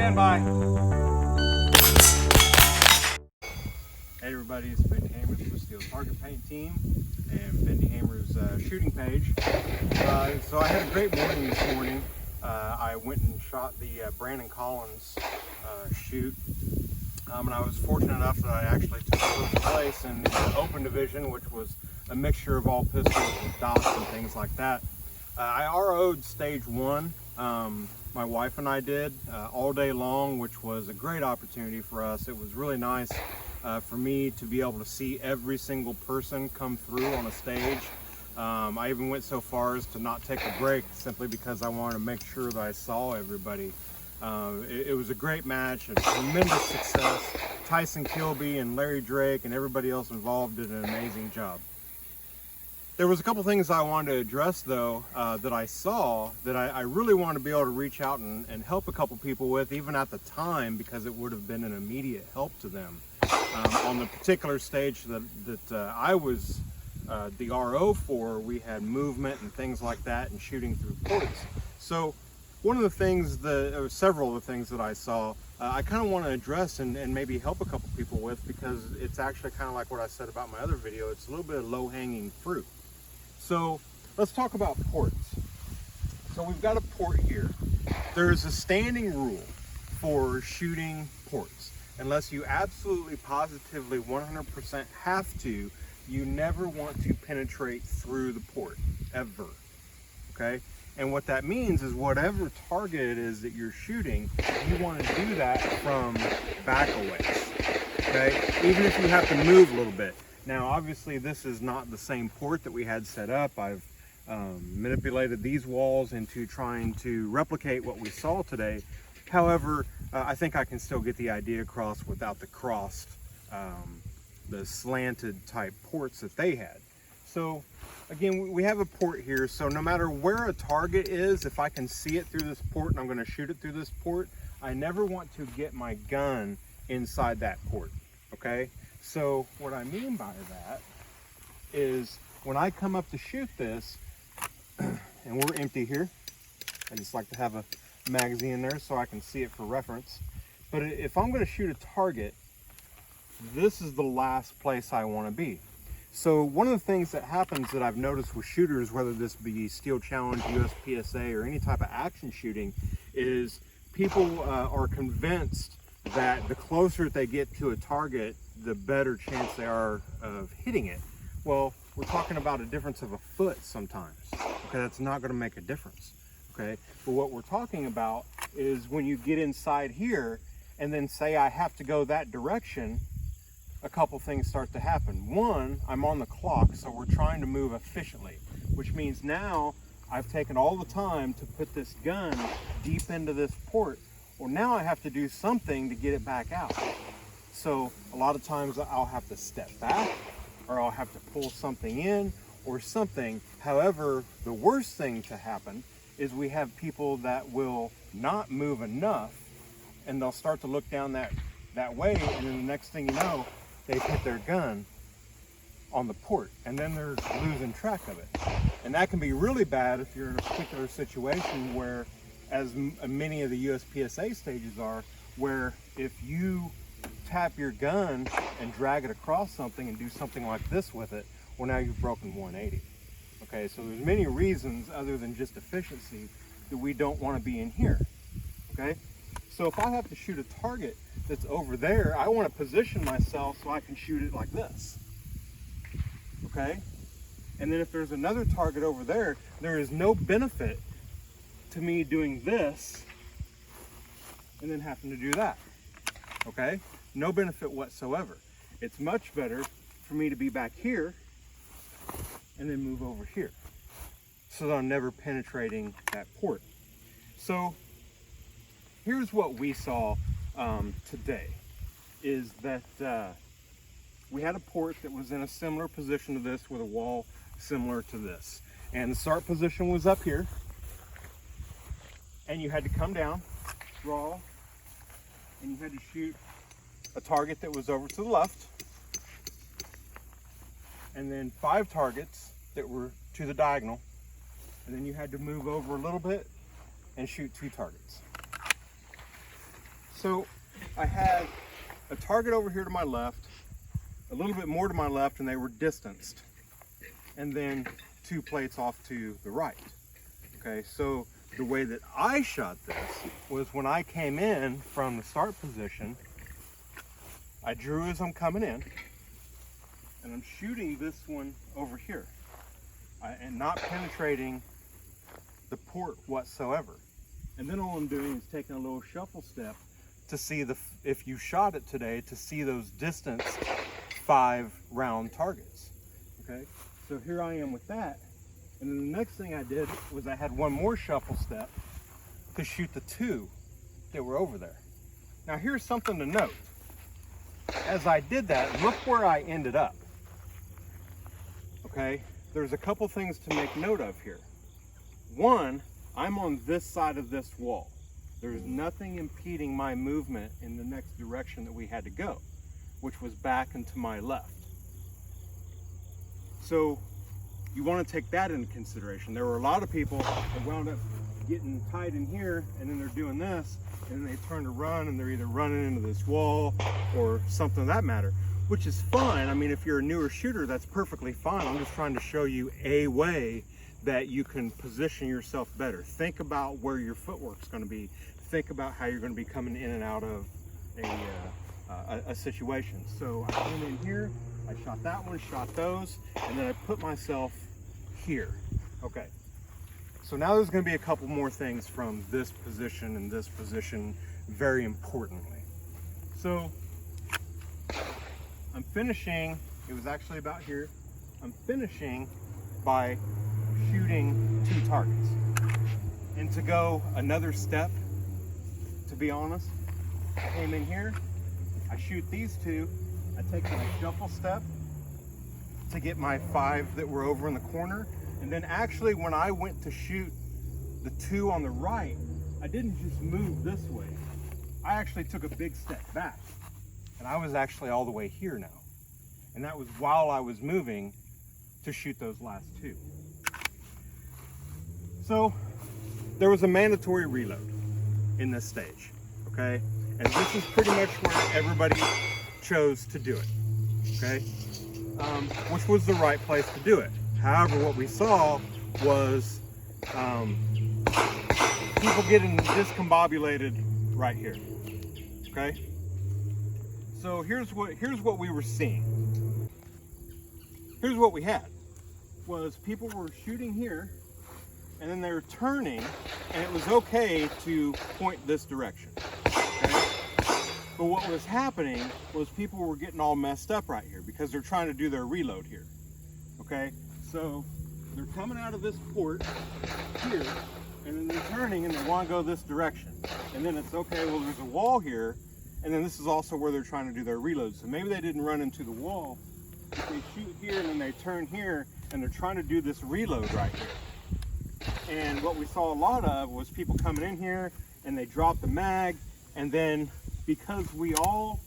Stand by. Hey everybody, it's Bendy Hammers with Steel Target Paint Team and Bendy Hammers shooting page. So I had a great morning this morning. I went and shot the Brandon Collins shoot. And I was fortunate enough that I actually took first place in the open division, which was a mixture of all pistols and dots and things like that. I RO'd stage 1. My wife and I did all day long, which was a great opportunity for us. It was really nice for me to be able to see every single person come through on a stage. I even went so far as to not take a break simply because I wanted to make sure that I saw everybody. It was a great match, a tremendous success. Tyson Kilby and Larry Drake and everybody else involved did an amazing job. There was a couple things I wanted to address though that I saw that I really wanted to be able to reach out and help a couple people with, even at the time, because it would have been an immediate help to them. On the particular stage that I was the RO for, we had movement and things like that and shooting through ports. So one of the things, several of the things that I saw, I kind of want to address and maybe help a couple people with, because it's actually kind of like what I said about my other video. It's a little bit of low-hanging fruit. So let's talk about ports. So we've got a port here. There's a standing rule for shooting ports. Unless you absolutely positively 100% have to, you never want to penetrate through the port, ever, okay? And what that means is whatever target it is that you're shooting, you want to do that from back a ways, okay? Even if you have to move a little bit. Now, obviously, this is not the same port that we had set up. I've manipulated these walls into trying to replicate what we saw today. However, I think I can still get the idea across without the crossed, the slanted type ports that they had. So again, we have a port here, so no matter where a target is, if I can see it through this port and I'm going to shoot it through this port, I never want to get my gun inside that port, okay? So what I mean by that is when I come up to shoot this, and we're empty here, I just like to have a magazine in there so I can see it for reference. But if I'm going to shoot a target, this is the last place I want to be. So one of the things that happens that I've noticed with shooters, whether this be Steel Challenge, USPSA, or any type of action shooting, is people are convinced that the closer they get to a target, the better chance they are of hitting it. Well, we're talking about a difference of a foot sometimes. Okay, that's not going to make a difference. Okay, but what we're talking about is when you get inside here and then say I have to go that direction, a couple things start to happen. One, I'm on the clock, so we're trying to move efficiently, which means now I've taken all the time to put this gun deep into this port. Well, now I have to do something to get it back out. So a lot of times I'll have to step back, or I'll have to pull something in or something. However, the worst thing to happen is we have people that will not move enough, and they'll start to look down that way, and then the next thing you know, they've hit their gun on the port, and then they're losing track of it. And that can be really bad if you're in a particular situation where, as many of the USPSA stages are, where if you tap your gun and drag it across something and do something like this with it, well, now you've broken 180. Okay, so there's many reasons other than just efficiency that we don't want to be in here. Okay, so if I have to shoot a target that's over there, I want to position myself so I can shoot it like this. Okay, and then if there's another target over there, there is no benefit to me doing this and then having to do that. Okay, no benefit whatsoever. It's much better for me to be back here and then move over here, so that I'm never penetrating that port. So here's what we saw today, is that we had a port that was in a similar position to this with a wall similar to this. And the start position was up here, and you had to come down, draw, and you had to shoot a target that was over to the left, and then 5 targets that were to the diagonal, and then you had to move over a little bit and shoot 2 targets. So I had a target over here to my left, a little bit more to my left, and they were distanced. And then 2 plates off to the right. Okay, so the way that I shot this was when I came in from the start position, I drew as I'm coming in, and I'm shooting this one over here, and not penetrating the port whatsoever. And then all I'm doing is taking a little shuffle step to see if you shot it today, to see those distance 5 round targets. Okay, so here I am with that. And then the next thing I did was I had one more shuffle step to shoot the 2 that were over there. Now here's something to note. As I did that, look where I ended up. Okay, there's a couple things to make note of here. One, I'm on this side of this wall. There's nothing impeding my movement in the next direction that we had to go, which was back and to my left. So you want to take that into consideration. There were a lot of people that wound up getting tied in here, and then they're doing this, and then they turn to run, and they're either running into this wall or something of that matter, which is fine. I mean, if you're a newer shooter, that's perfectly fine. I'm just trying to show you a way that you can position yourself better. Think about where your footwork's going to be. Think about how you're going to be coming in and out of a situation. So I came in here, I shot that one, shot those, and then I put myself here. Okay, so now there's going to be a couple more things from this position and this position, very importantly. So I'm finishing, it was actually about here, I'm finishing by shooting 2 targets. And to go another step, to be honest, I came in here, I shoot these 2, I take my shuffle step to get my 5 that were over in the corner, and then actually when I went to shoot the 2 on the right, I didn't just move this way. I actually took a big step back, and I was actually all the way here now. And that was while I was moving to shoot those last 2. So there was a mandatory reload in this stage, okay? And this is pretty much where everybody chose to do it, okay? Which was the right place to do it. However, what we saw was people getting discombobulated right here, okay? So here's what we were seeing. Here's what we had, was people were shooting here, and then they were turning, and it was okay to point this direction, okay? But what was happening was people were getting all messed up right here because they're trying to do their reload here, okay? So they're coming out of this port here, and then they're turning and they want to go this direction. And then it's okay, well, there's a wall here, and then this is also where they're trying to do their reload. So maybe they didn't run into the wall, but they shoot here and then they turn here, and they're trying to do this reload right here. And what we saw a lot of was people coming in here and they drop the mag, and then because we all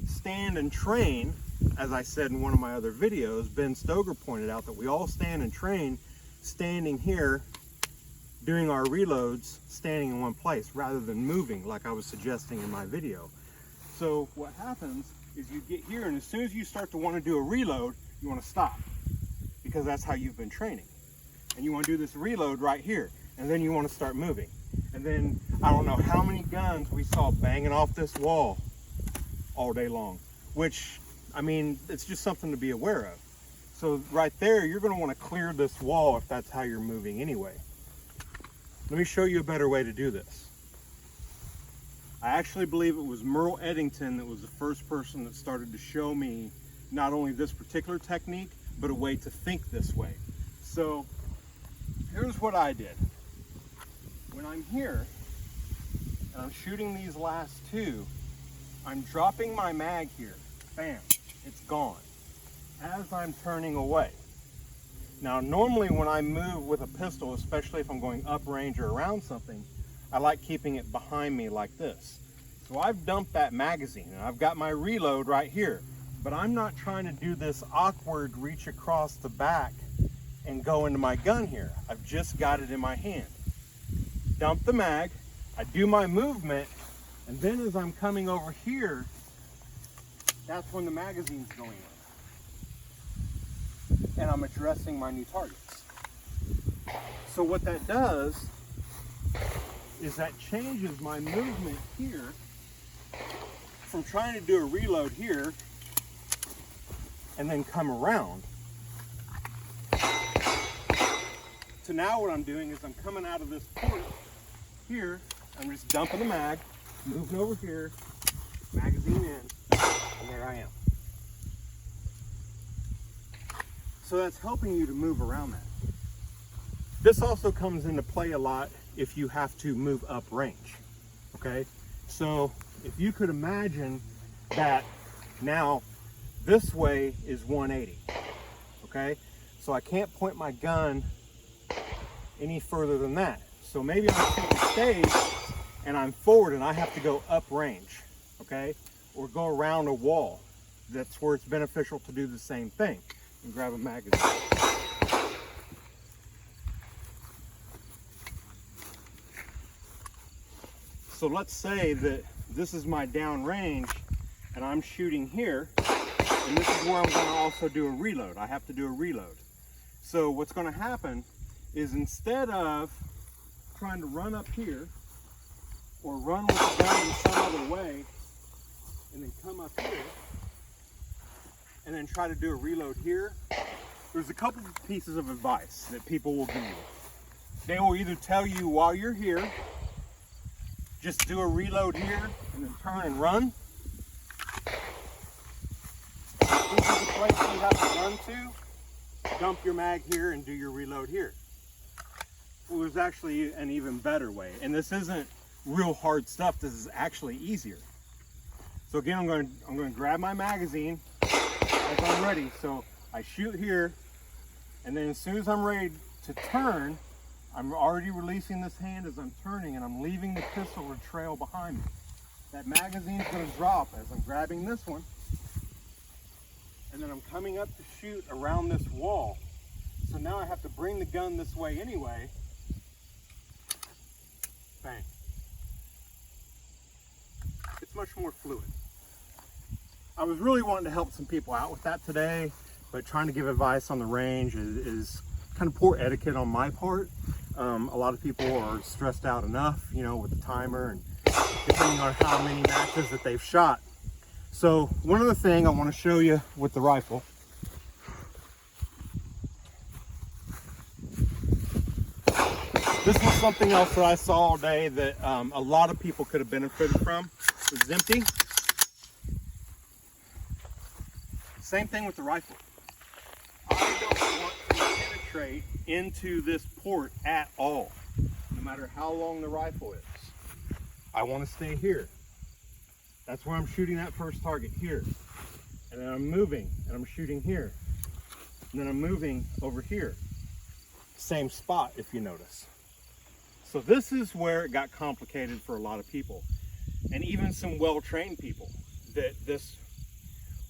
stand and train, as I said in one of my other videos, Ben Stoger pointed out that we all stand and train standing here, doing our reloads, standing in one place rather than moving like I was suggesting in my video. So what happens is you get here, and as soon as you start to want to do a reload, you want to stop, because that's how you've been training. And you want to do this reload right here, and then you want to start moving. And then I don't know how many guns we saw banging off this wall all day long, which, I mean, it's just something to be aware of. So right there, you're going to want to clear this wall if that's how you're moving anyway. Let me show you a better way to do this. I actually believe it was Merle Eddington that was the first person that started to show me not only this particular technique, but a way to think this way. So here's what I did. When I'm here and I'm shooting these last 2, I'm dropping my mag here. Bam, it's gone as I'm turning away. Now, normally when I move with a pistol, especially if I'm going up range or around something, I like keeping it behind me like this. So I've dumped that magazine and I've got my reload right here, but I'm not trying to do this awkward reach across the back and go into my gun here. I've just got it in my hand. Dump the mag, I do my movement, And then as I'm coming over here, that's when the magazine's going in. And I'm addressing my new targets. So what that does is that changes my movement here from trying to do a reload here and then come around. So now what I'm doing is I'm coming out of this port here, I'm just dumping the mag, moving over here, magazine in, and there I am. So that's helping you to move around that. This also comes into play a lot if you have to move up range, okay? So if you could imagine that now this way is 180, okay? So I can't point my gun any further than that. So maybe I'm shooting stage and I'm forward and I have to go up range, okay? Or go around a wall. That's where it's beneficial to do the same thing and grab a magazine. So let's say that this is my down range and I'm shooting here, and this is where I'm going to also do a reload. I have to do a reload. So what's going to happen is instead of trying to run up here or run with the gun in some other way and then come up here and then try to do a reload here, there's a couple of pieces of advice that people will give you. They will either tell you while you're here, just do a reload here and then turn and run. If this is the place you have to run to, dump your mag here and do your reload here. Well, there's actually an even better way, and this isn't real hard stuff. This is actually easier. So again, I'm going to grab my magazine as I'm ready. So I shoot here, and then as soon as I'm ready to turn, I'm already releasing this hand as I'm turning, and I'm leaving the pistol or trail behind me. That magazine's going to drop as I'm grabbing this one, and then I'm coming up to shoot around this wall. So now I have to bring the gun this way anyway. Bang. It's much more fluid. I was really wanting to help some people out with that today, but trying to give advice on the range is kind of poor etiquette on my part. A lot of people are stressed out enough, you know, with the timer and depending on how many matches that they've shot. So one other thing I want to show you with the rifle. This was something else that I saw all day that a lot of people could have benefited from. It was empty. Same thing with the rifle. I don't want to penetrate into this port at all, no matter how long the rifle is. I want to stay here. That's where I'm shooting that first target, here. And then I'm moving and I'm shooting here. And then I'm moving over here. Same spot, if you notice. So this is where it got complicated for a lot of people, and even some well-trained people, that this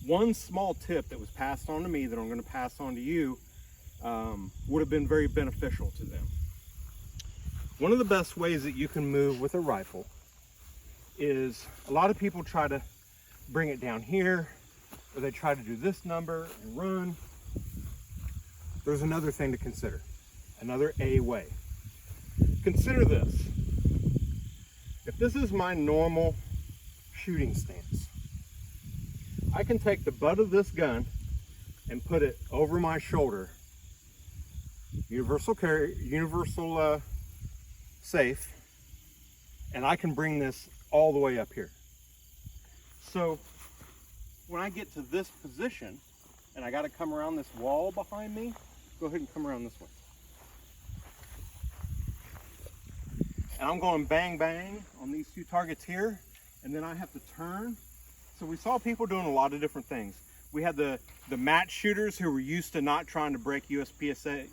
one small tip that was passed on to me that I'm going to pass on to you would have been very beneficial to them. One of the best ways that you can move with a rifle is, a lot of people try to bring it down here, or they try to do this number and run. There's another thing to consider, another A way. Consider this. If this is my normal shooting stance, I can take the butt of this gun and put it over my shoulder, universal carry, universal safe, and I can bring this all the way up here. So when I get to this position and I got to come around this wall behind me, go ahead and come around this way. And I'm going bang, bang on these two targets here, and then I have to turn. So we saw people doing a lot of different things. We had the match shooters who were used to not trying to break USPSA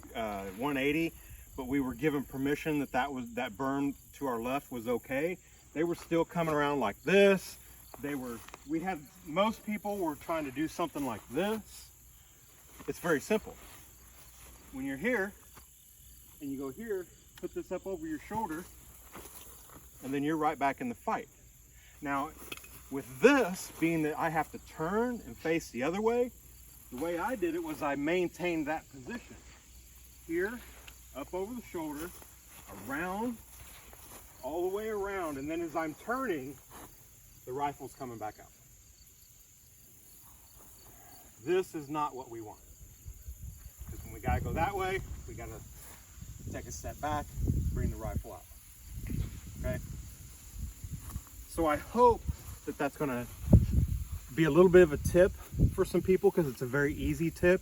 180, but we were given permission that that berm to our left was okay. They were still coming around like this. Most people were trying to do something like this. It's very simple. When you're here and you go here, put this up over your shoulder, and then you're right back in the fight. Now, with this being that I have to turn and face the other way, the way I did it was I maintained that position. Here, up over the shoulder, around, all the way around, and then as I'm turning, the rifle's coming back out. This is not what we want. Because when we gotta go that way, we gotta take a step back, bring the rifle out. Okay? So I hope that that's gonna be a little bit of a tip for some people, because it's a very easy tip.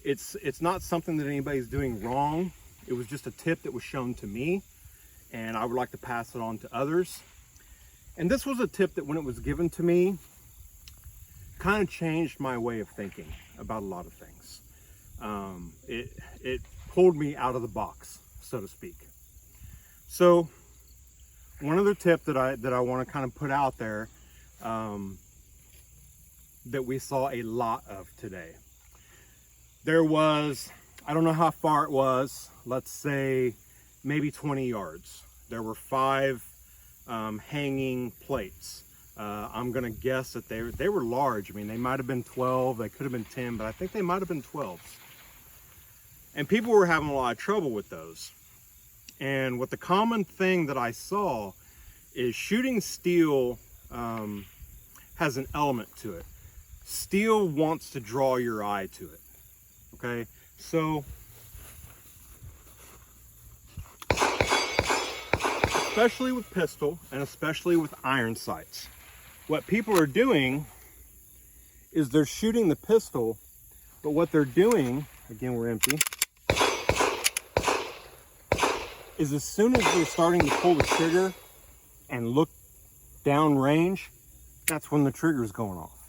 It's not something that anybody's doing wrong. It was just a tip that was shown to me, and I would like to pass it on to others. And this was a tip that when it was given to me, kind of changed my way of thinking about a lot of things. It pulled me out of the box, so to speak. So one other tip that I want to kind of put out there, that we saw a lot of today. There was, I don't know how far it was, let's say maybe 20 yards. There were 5 hanging plates. I'm gonna guess that they were large. I mean, they might have been 12, they could have been 10, but I think they might have been 12s. And people were having a lot of trouble with those. And what the common thing that I saw is shooting steel has an element to it. Steel wants to draw your eye to it, okay? So, especially with pistol and especially with iron sights, what people are doing is they're shooting the pistol, but what they're doing, again, we're empty, is as soon as they're starting to pull the trigger and look down range, that's when the trigger's going off.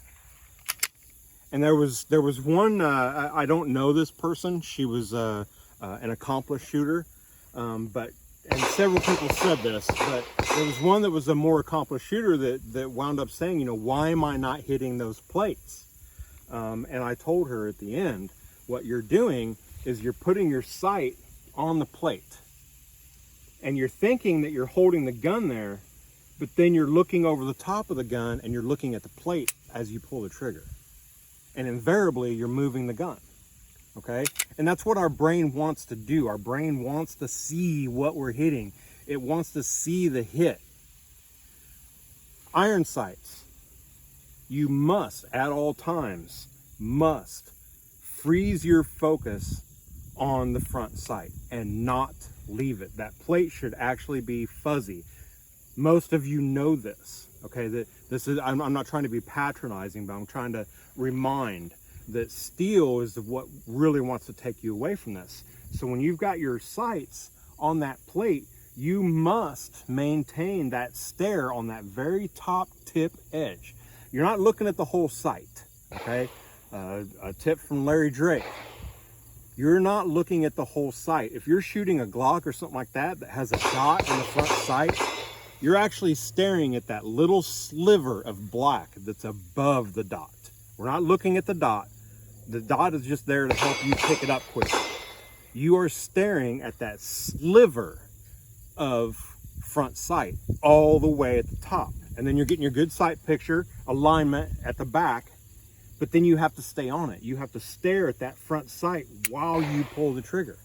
And there was one, I don't know this person, she was an accomplished shooter, and several people said this, but there was one that was a more accomplished shooter that wound up saying, you know, why am I not hitting those plates? And I told her at the end, what you're doing is you're putting your sight on the plate. And you're thinking that you're holding the gun there, but then you're looking over the top of the gun and you're looking at the plate as you pull the trigger. And invariably, you're moving the gun, okay? And that's what our brain wants to do. Our brain wants to see what we're hitting. It wants to see the hit. Iron sights, you must, at all times, must freeze your focus on the front sight and not leave it. That plate should actually be fuzzy. Most of you know this, okay? That this is, I'm not trying to be patronizing, but I'm trying to remind that steel is what really wants to take you away from this. So when you've got your sights on that plate, you must maintain that stare on that very top tip edge. You're not looking at the whole sight, okay? A tip from Larry Drake. You're not looking at the whole sight. If you're shooting a Glock or something like that that has a dot in the front sight, you're actually staring at that little sliver of black that's above the dot. We're not looking at the dot. The dot is just there to help you pick it up quicker. You are staring at that sliver of front sight all the way at the top. And then you're getting your good sight picture alignment at the back, but then you have to stay on it. You have to stare at that front sight while you pull the trigger.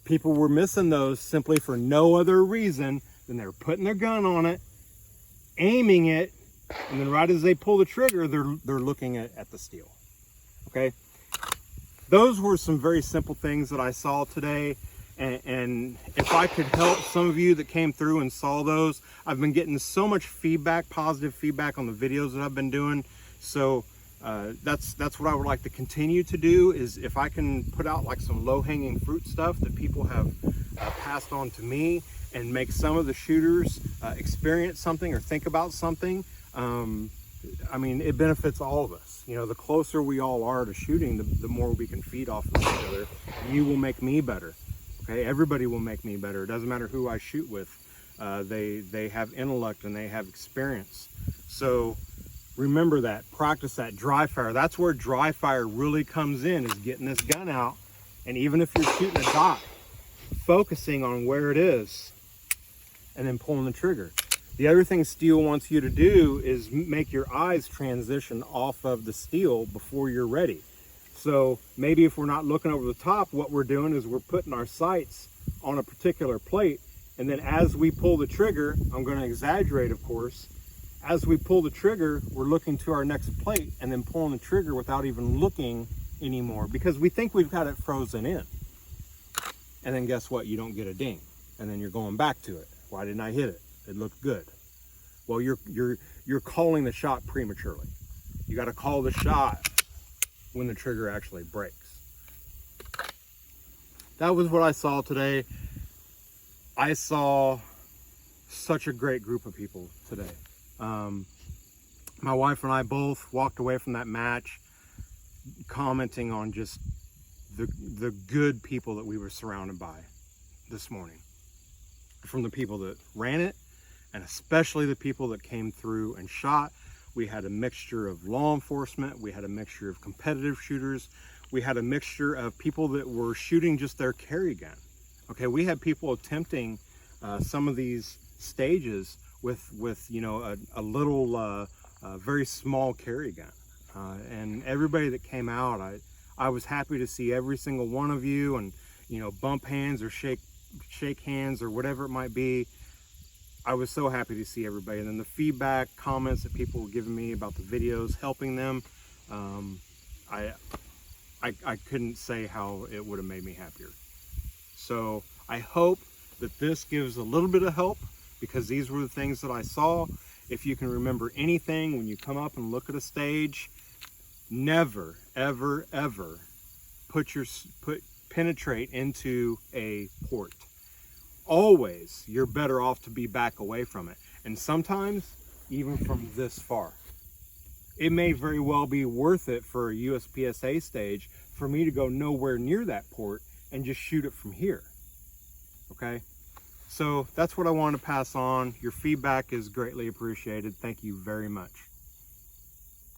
People were missing those simply for no other reason than they're putting their gun on it, aiming it, and then right as they pull the trigger, they're looking at the steel, okay? Those were some very simple things that I saw today, and if I could help some of you that came through and saw those, I've been getting so much feedback, positive feedback on the videos that I've been doing, so that's what I would like to continue to do, is if I can put out like some low-hanging fruit stuff that people have passed on to me and make some of the shooters experience something or think about something. I mean, it benefits all of us. You know, the closer we all are to shooting, the more we can feed off of each other. You will make me better, okay? Everybody will make me better. It doesn't matter who I shoot with. They have intellect and they have experience. So remember that, practice that dry fire. That's where dry fire really comes in, is getting this gun out. And even if you're shooting a dot, focusing on where it is and then pulling the trigger. The other thing steel wants you to do is make your eyes transition off of the steel before you're ready. So maybe if we're not looking over the top, what we're doing is we're putting our sights on a particular plate, and then as we pull the trigger, I'm going to exaggerate of course, as we pull the trigger, we're looking to our next plate and then pulling the trigger without even looking anymore, because we think we've got it frozen in. And then guess what? You don't get a ding. And then you're going back to it. Why didn't I hit it? It looked good. Well, you're calling the shot prematurely. You got to call the shot when the trigger actually breaks. That was what I saw today. I saw such a great group of people today. My wife and I both walked away from that match commenting on just the good people that we were surrounded by this morning. From the people that ran it, and especially the people that came through and shot. We had a mixture of law enforcement, we had a mixture of competitive shooters, we had a mixture of people that were shooting just their carry gun. Okay, we had people attempting some of these stages with you know a little very small carry gun, and everybody that came out, I was happy to see every single one of you, and you know, bump hands or shake hands or whatever it might be. I was so happy to see everybody. And then the feedback, comments that people were giving me about the videos, helping them, I couldn't say how it would have made me happier. So I hope that this gives a little bit of help, because these were the things that I saw. If you can remember anything when you come up and look at a stage, never, ever, ever penetrate into a port. Always, you're better off to be back away from it. And sometimes even from this far. It may very well be worth it for a USPSA stage for me to go nowhere near that port and just shoot it from here. Okay? So that's what I want to pass on. Your feedback is greatly appreciated. Thank you very much.